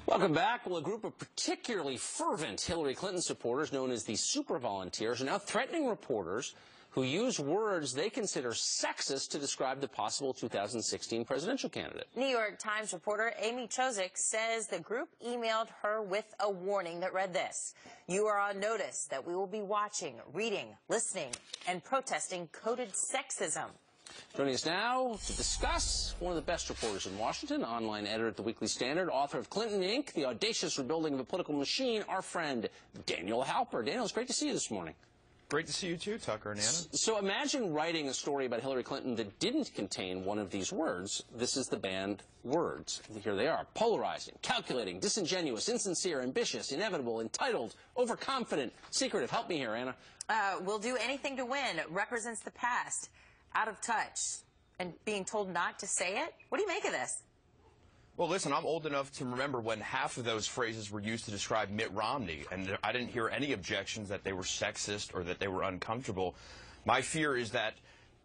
Welcome back. Well, a group of particularly fervent Hillary Clinton supporters, known as the super volunteers, are now threatening reporters who use words they consider sexist to describe the possible 2016 presidential candidate. New York Times reporter Amy Chozick says the group emailed her with a warning that read this: "You are on notice that we will be watching, reading, listening, and protesting coded sexism." Joining us now to discuss, one of the best reporters in Washington, online editor at the Weekly Standard, author of Clinton Inc., The Audacious Rebuilding of a Political Machine, our friend Daniel Halper. Daniel, it's great to see you this morning. Great to see you too, Tucker and Anna. So imagine writing a story about Hillary Clinton that didn't contain one of these words. This is the banned words. Here they are: polarizing, calculating, disingenuous, insincere, ambitious, inevitable, entitled, overconfident, secretive. Help me here, Anna. We'll do anything to win represents the past, out of touch, and being told not to say it. What do you make of this? Well, listen, I'm old enough to remember when half of those phrases were used to describe Mitt Romney, and I didn't hear any objections that they were sexist or that they were uncomfortable. My fear is that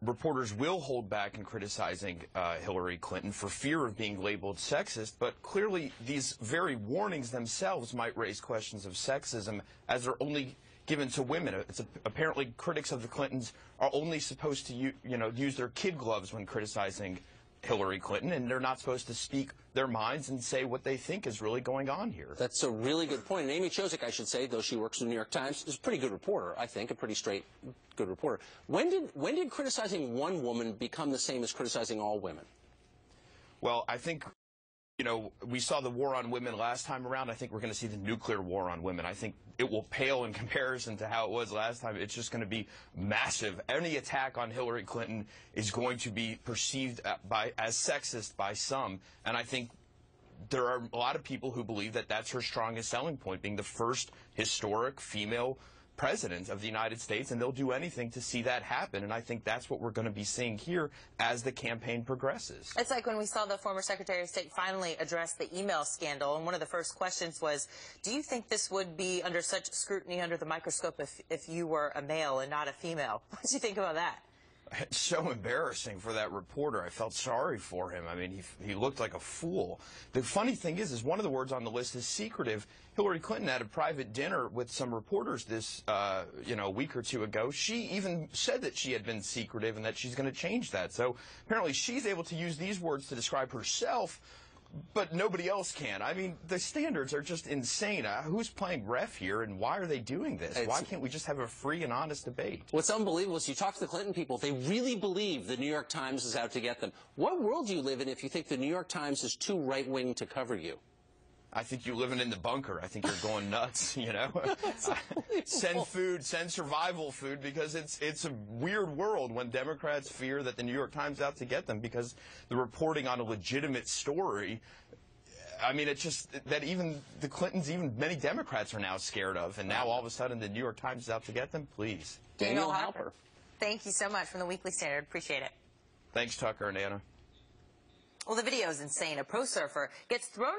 reporters will hold back in criticizing Hillary Clinton for fear of being labeled sexist, but clearly these very warnings themselves might raise questions of sexism, as they're only given to women. Apparently critics of the Clintons are only supposed to use their kid gloves when criticizing Hillary Clinton, and they're not supposed to speak their minds and say what they think is really going on here. That's a really good point. And Amy Chozick, I should say, though she works for the New York Times, is a pretty good reporter, I think, a pretty straight, good reporter. When did criticizing one woman become the same as criticizing all women? Well, I think, we saw the war on women last time around. I think we're going to see the nuclear war on women. I think it will pale in comparison to how it was last time. It's just going to be massive. Any attack on Hillary Clinton is going to be perceived as sexist by some, and I think there are a lot of people who believe that that's her strongest selling point, being the first historic female president of the United States, and they'll do anything to see that happen. And I think that's what we're going to be seeing here as the campaign progresses. It's like when we saw the former Secretary of State finally address the email scandal, and one of the first questions was, do you think this would be under such scrutiny under the microscope if you were a male and not a female? What did you think about that? It's so embarrassing for that reporter. I felt sorry for him. I mean, he looked like a fool. The funny thing is one of the words on the list is secretive. Hillary Clinton had a private dinner with some reporters this, a week or two ago. She even said that she had been secretive and that she's going to change that. So apparently she's able to use these words to describe herself, but nobody else can. I mean, the standards are just insane. Who's playing ref here, and why are they doing this? Why can't we just have a free and honest debate? What's unbelievable is you talk to the Clinton people, they really believe the New York Times is out to get them. What world do you live in if you think the New York Times is too right-wing to cover you? I think you're living in the bunker. I think you're going nuts, Send food, send survival food, because it's a weird world when Democrats fear that the New York Times is out to get them because they're reporting on a legitimate story. I mean, it's just that even the Clintons, even many Democrats are now scared of, and now all of a sudden the New York Times is out to get them. Please. Daniel Halper. Thank you so much from the Weekly Standard. Appreciate it. Thanks, Tucker and Anna. Well, the video is insane. A pro surfer gets thrown